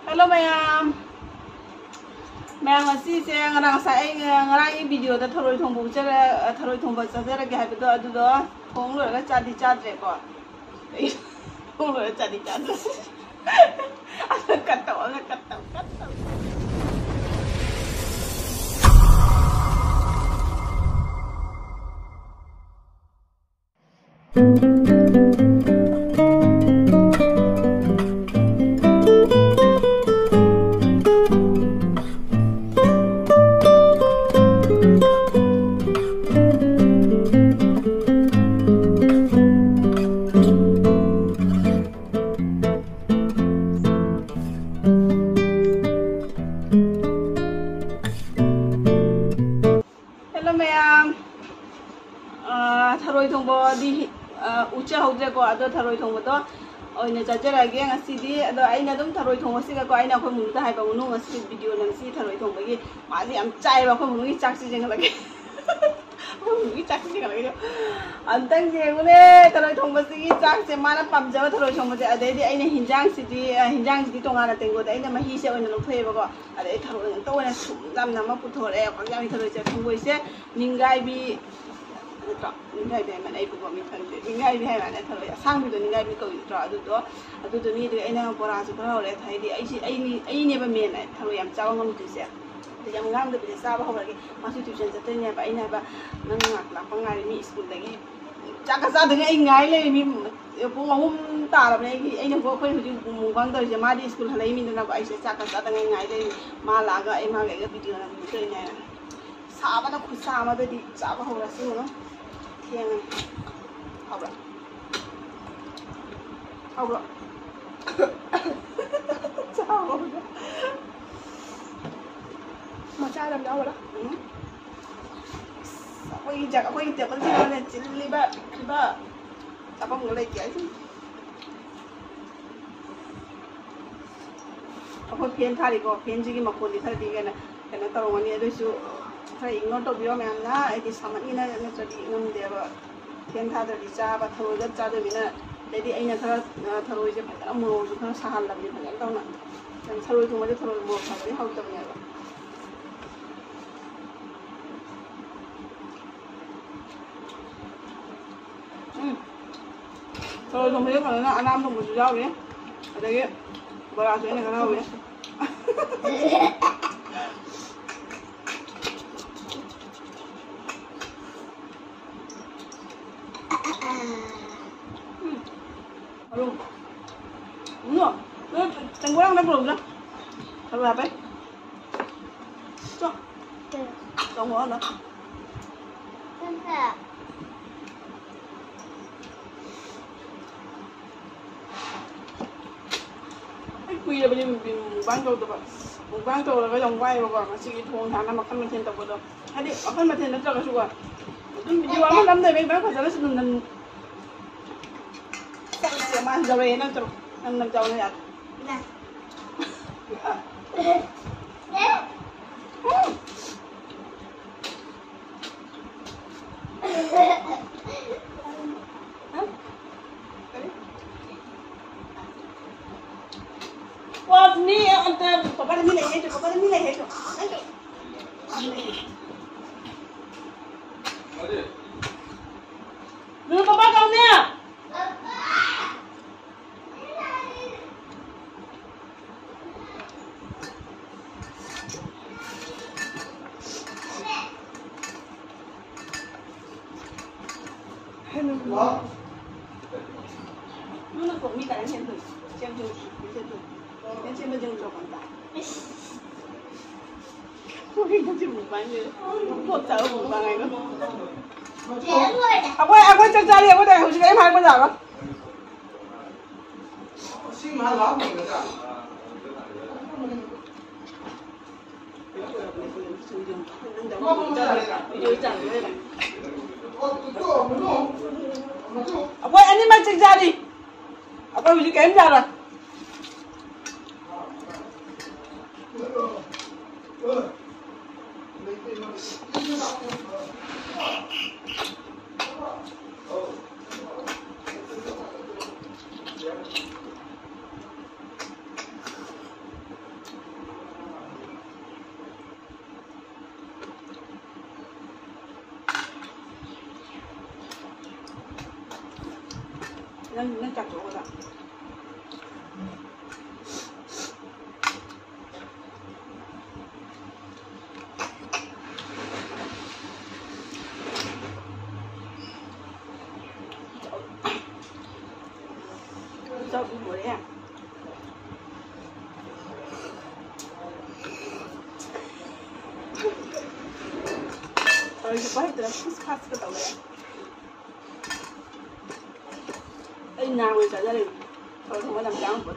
Hello ma'am. Ma'am ngasi se ngarang sai ngarang video da tharoi thong bu chara tharoi thong ba chara ga ha do adu do thong lo ga chadi chadre ko. Thong lo chadi chadre. Asa katta katta. Tharoi thong bo di ucha hojre ko ado tharoi thong bo to oina chajara ge ngasi di ado aina dum tharoi thong si ga ko aina ko mu ta hai ba mu ngasi video nang si tharoi thong ba gi ma ji am chai ba ko mu gi chak si jeng la ge mu gi chak si ga la ge antang je ule tharoi thong ba si gi chak se mana pam ja tharoi thong ba ade di aina hinjang si tonga na tengo da aina ma hi se oina lo thoi ba ko ade tharoi to oina sum dam na ma pu thore ko ga mi tharoi che thong bo se ningai bi ningai bi man ai ko mi thang de ningai bi hai man thalo ya sang bi do ningai bi ko tra adu do ni de aina pora su thalo le thai di ai ne ba men ai thalo yam chaw ngam tu se de yam ngam de bi sa ba ho gi ma su tuition sa te ne ba aina ba nang ngak la pa ngai mi school da gi cha ka sa de ai ngai le mi pu ngum ta la ne gi aina ko khoi hu ji mu bang da je ma di school halai mi na ba ai se cha ka sa da ngai le ma la ga ai ma ga video na mi te ne sa ba na khu sa ma de di cha ba ho la si no Thiên học rồi sao rồi mà cha làm đâu rồi đó quay chặt quay tiệc con gì này chỉ li ba sao có người lấy kia chứ có phiền thay đi có phiền gì mà còn đi thay đi cái này tao muốn đi đâu Thầy ingno to bio ma'am na ai di sama ina na chadi ngam de ba thian tha da di cha ba thoi da cha de mina de di aina thara tharoi je pha mo ju thara sahal lam ni pha taw na dan tharoi tu ma de tharoi mo pha de hau tam ya ba tharoi tu ma de pha na anam tu mo ju yao ye adagi bara ju ne kana ho ye Aduh, enggak, tenggorak dah belum dah. Kalau apa? Cok, tenggorak dah. Enggak. Quy là bây giờ mình bán trâu tụi bạn, bán trâu là cái dòng quay mà còn chỉ thùng thang năm khăn mà trên tập đó. Hay đi, ở khăn mà trên nó cho cái số à. Mình đi bán năm đây mình bán phải cho nó xin mình mà giờ về nó trâu năm trâu này à. Wah ni ada papa ni lagi tu, papa ni lagi tu. Dulu papa kau ni. Hello. Mana kau ni tak ada sen tu, sen tu. Yang saya macam cakap tak. Mungkin macam bukan je. Kau tahu bukan ai kan? Aku cari aku dah harus kena makan apa? Si malam ni kan? Apa ini macam cari? Apa boleh kena cari? Nang cakap orang. Jauh boleh ya. Kalau kita terus khas ke tahu ya. Nhà người cả gia đình tôi không có làm trắng vẫn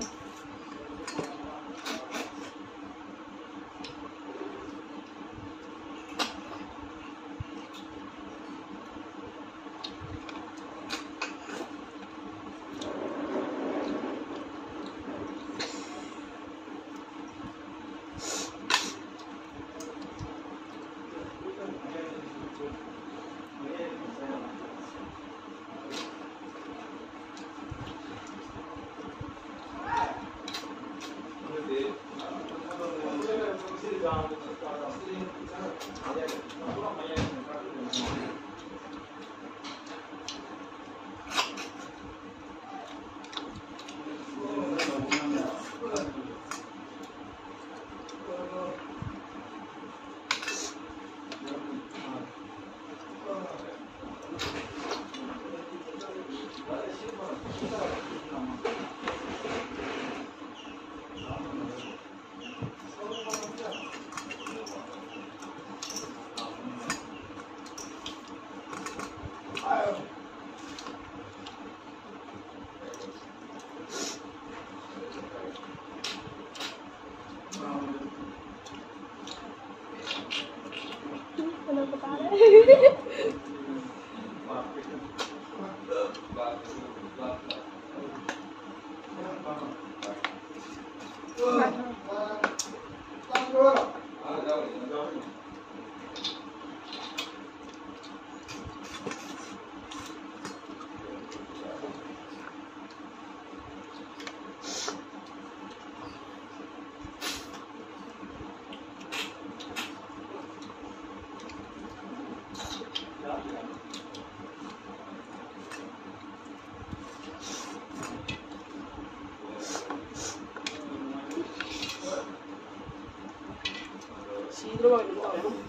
들어가게 된다고요?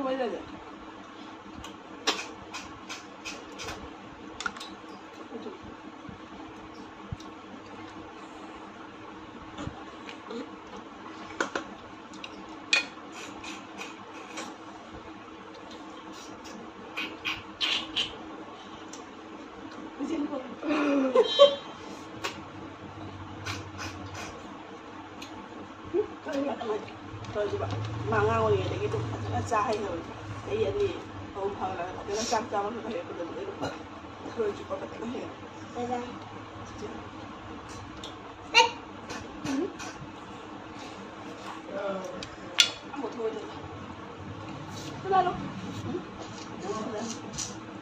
뭐 해야 돼? Thôi chị bạn mà ngao thì cái tục nó dai rồi cái gì thì hôm hoặc là cái nó căng cho nó phải một lần nữa thôi chị có phải cái hiểu đây đây ăn một thôi thôi cái đây luôn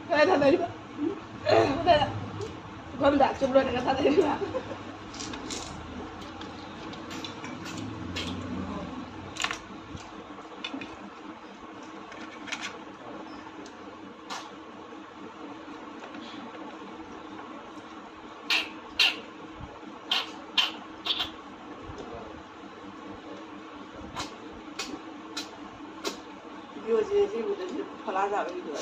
cái đây đi bạn đây là con đã chụp rồi cái thằng đấy mà 이거 지금 팔아서 이거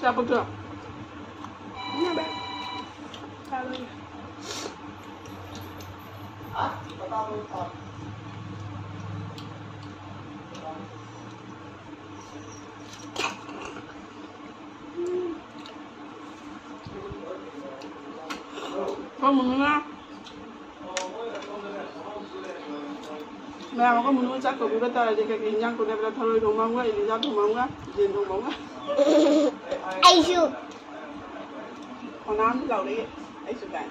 자, 먹자. rồi. Con mừng nha. Mẹ có muốn chắc của cô ta thì cái nhang của đẹp là thôi đồng mong ấy, đi ra đồng mong á, điền đồng mong á. Ai su. Còn ăn lẩu đấy, ai su cái.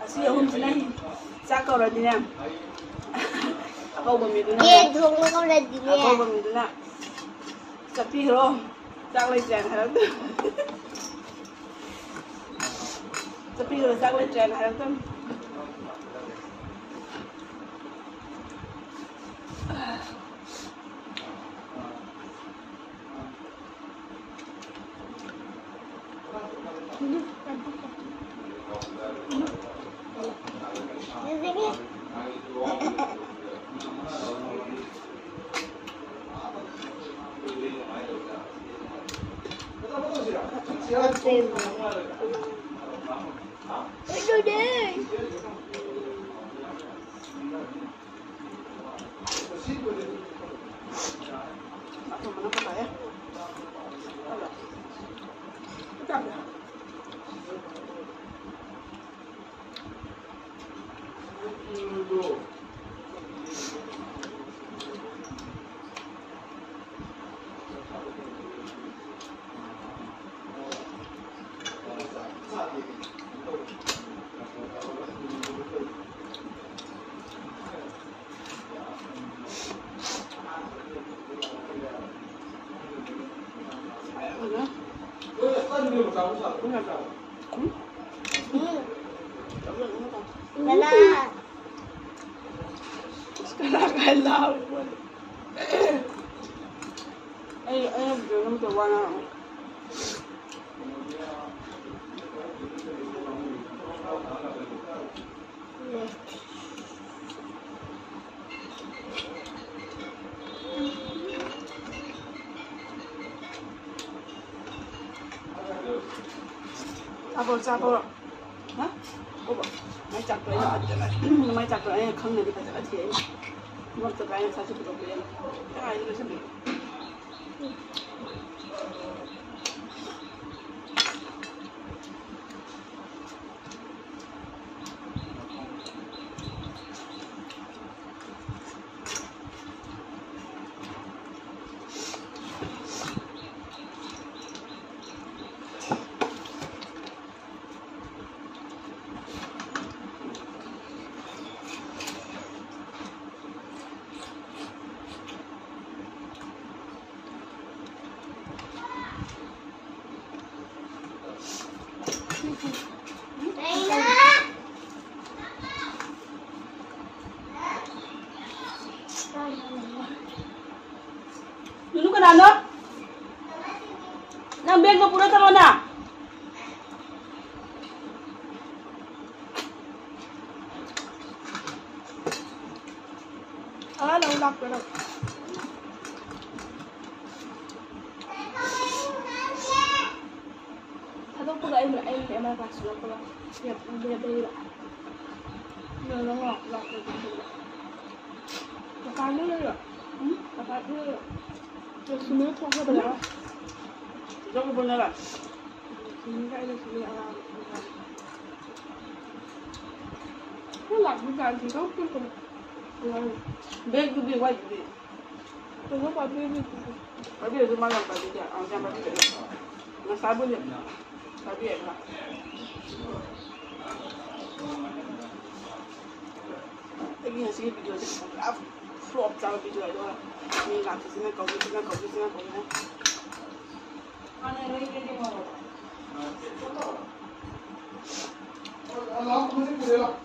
Siêu hôm nay chắc cầu rồi đi nè. Câu bầm mì tuna. Ye thong câu là gì nè? Câu bầm mì tuna. Tapi lo, chắc lấy chén hay lắm. Tapi lo chắc lấy chén hay lắm. Aduh deh. Lala. Sekarang kalau jangan berwarna. Sabar. Hah? Oh, mai chặt rồi anh, mai chặt rồi anh không này thì phải chặt thế. Mất chặt anh sao chịu được vậy? Cái này nó sẽ bị. Dulu kan anak, nang beg mo pura talo na. Ulap ko na. Atau pag ay makasulat ko lang. Yan, ang binabay lang. Lock ko dito. Kapano na yun? Kapano na yun? Sumunod ko ba na? Ito ko ba na lang? Sumunod ka ito, sumunod ang wala, bukan sih, kau pun beg tu beg white beg. Tu apa beg tu? Tapi ada malam pagi dia, jam pagi dia. Nak sabun je. Tapi ada. Lagi nasi video dia, flop jauh video itu. Ni nak sini kau sini. Mana lagi dia mau? Allah mesti boleh.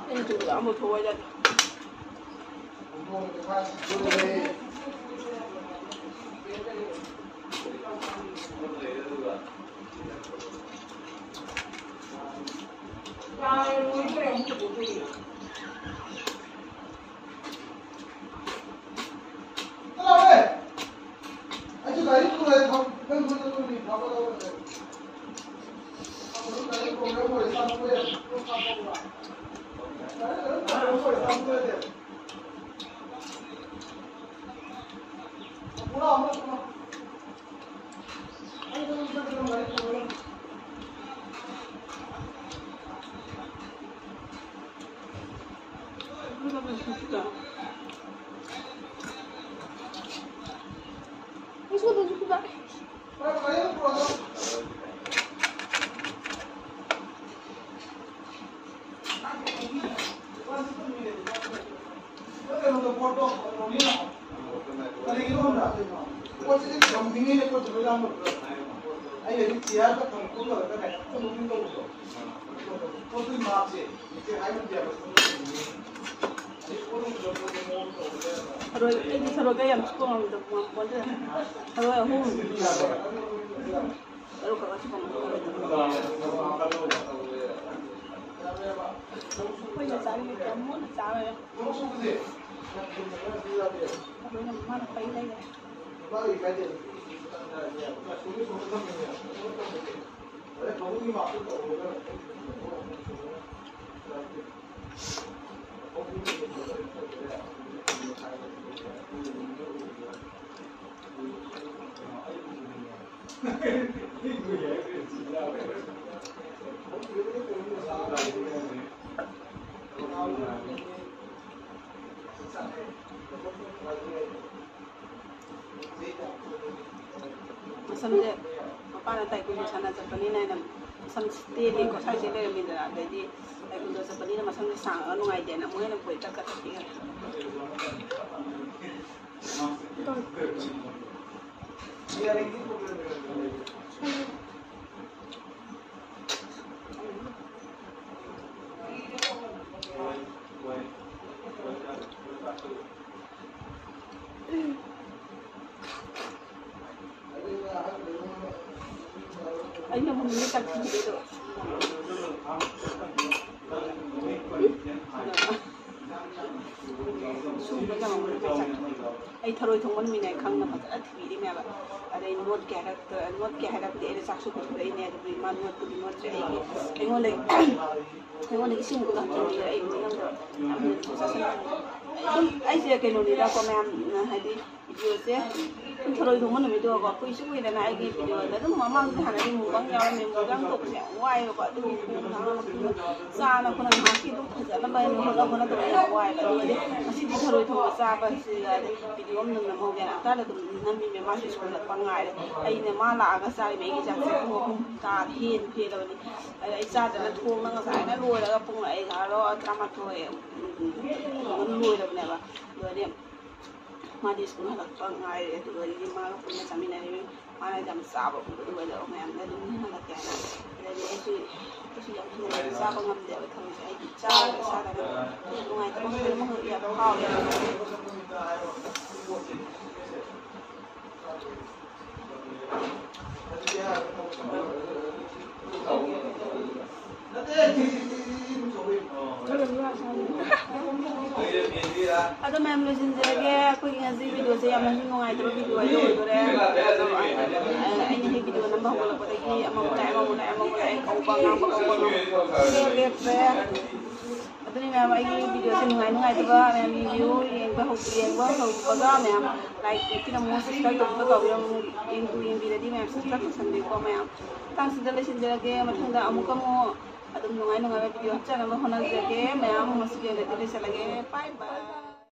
Ini juga mau tua aja. Tharo cái em chụp con được mà con thế tharo ở hông tharo cả chụp con bây giờ sáng cái muốn sáng rồi bây giờ mà phải đây này Masamde mapana tai kun sana japani na sam ste ni ko sai le mi da de di tai kun japani na masam sang anu ngai de na mo na poi ta ka ti Ay, no, hindi ka dito. Ay, tharoy thong man minay khang na pata thiri me ba. Are note ke harak de ere saksu ko thoi ne de man note ko note re ai ngo le isim ko ga thoi ai ngo nam do am sa sa ai se ke no ni da ko me ha di video se throy thong man me do ko pui su wi na ai gi video da dum ma mang ha na di mu bang ya me mu gang to se wai ko tu sa na ko na ha ki du pha na ba me ho na to ya wai ba di asi di throy thong sa ba si ga video nam na ho ga na ta la dum nam mi me ma si ko na pa ngai ai ne ma la ga sa me gi ja se ko ka hin phe lo ni ai sa da na thong na ga sa na lo la ga pung ai ga ro tra ma to eมันรวยแบบไหนวะเดี๋ยวเนี่ยมาดิสกุลหักปังไงเดี๋ยวนี้มาก็เป็นสามีนายมาในจำสาบผมด้วยแล้วแม่แม่ดูนี่หักแกนะเดี๋ยวนี้คืออย่างที่สาบงำเดี๋ยวไปทำใช้จ้าสาอะไรดูไงแต่ก็ไม่มาเหยียบข้าวเลยAda memang lesson jaga, aku ingat sih video saya masih ngai terus video itu ini video nambah bola lagi, mulai kau bang Atau ni memang ini video saya ngai tu bah, memang review yang pada memang like kita mau subscribe tu kau yang video di memang subscribe tu sendiri kau memang tang sudah lesson jaga, macam dah amu kamu Adum nungai video channel ho na jage मैं आम मस्की ले दिले चला गए bye bye